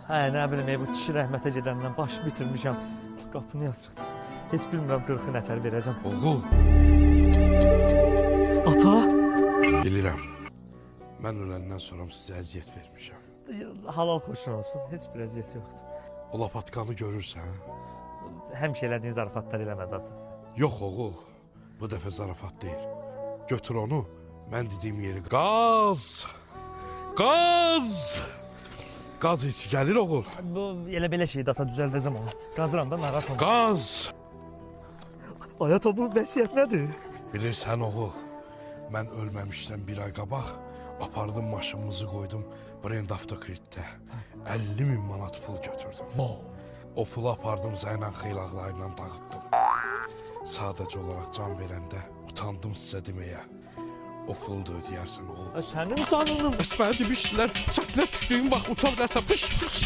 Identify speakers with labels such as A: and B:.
A: Hə, nə bilim, bu kişi rəhmətə gedəndən baş bitirmişəm. Qapı niyə çıxdı? Heç bilmirəm 40 nətər verəcəm.
B: Oğul.
A: Ata?
B: Bilirəm. Mən öləndən sonra sizə əziyyət vermişəm.
A: Halal xoşun olsun, heç bir əziyyət yoxdur.
B: O lapatkanı görürsən?
A: Həmişə elədiyin zarafatlar eləmədi ata.
B: Yox oğul, bu dəfə zarafat deyil. Götür onu, mən dediyim yeri qaz! Qaz! Qaz heç gəlir oğul.
A: Bu elə belə şeydi ata, düzəldəcəm onu. Qazıram da narahat olma.
B: Qaz!
A: Ay ata, bu vəsiyyət nədir?
B: Bilirsən oğul, mən ölməmişdən bir ay qabaq apardım maşınımızı qoydum Brend Avtokritdə. 50.000 manat pul götürdüm. O pulu apardım Zəynan xeylaqlarıyla dağıtdım. Sadəcə olaraq can verəndə utandım sizə deməyə. O pulu da ödəyərsən oğul.
A: Sənin canının...
B: Bəs mənə demişdilər, çəpinə düşdüyün vaxt uça bilərsən. Fış fış.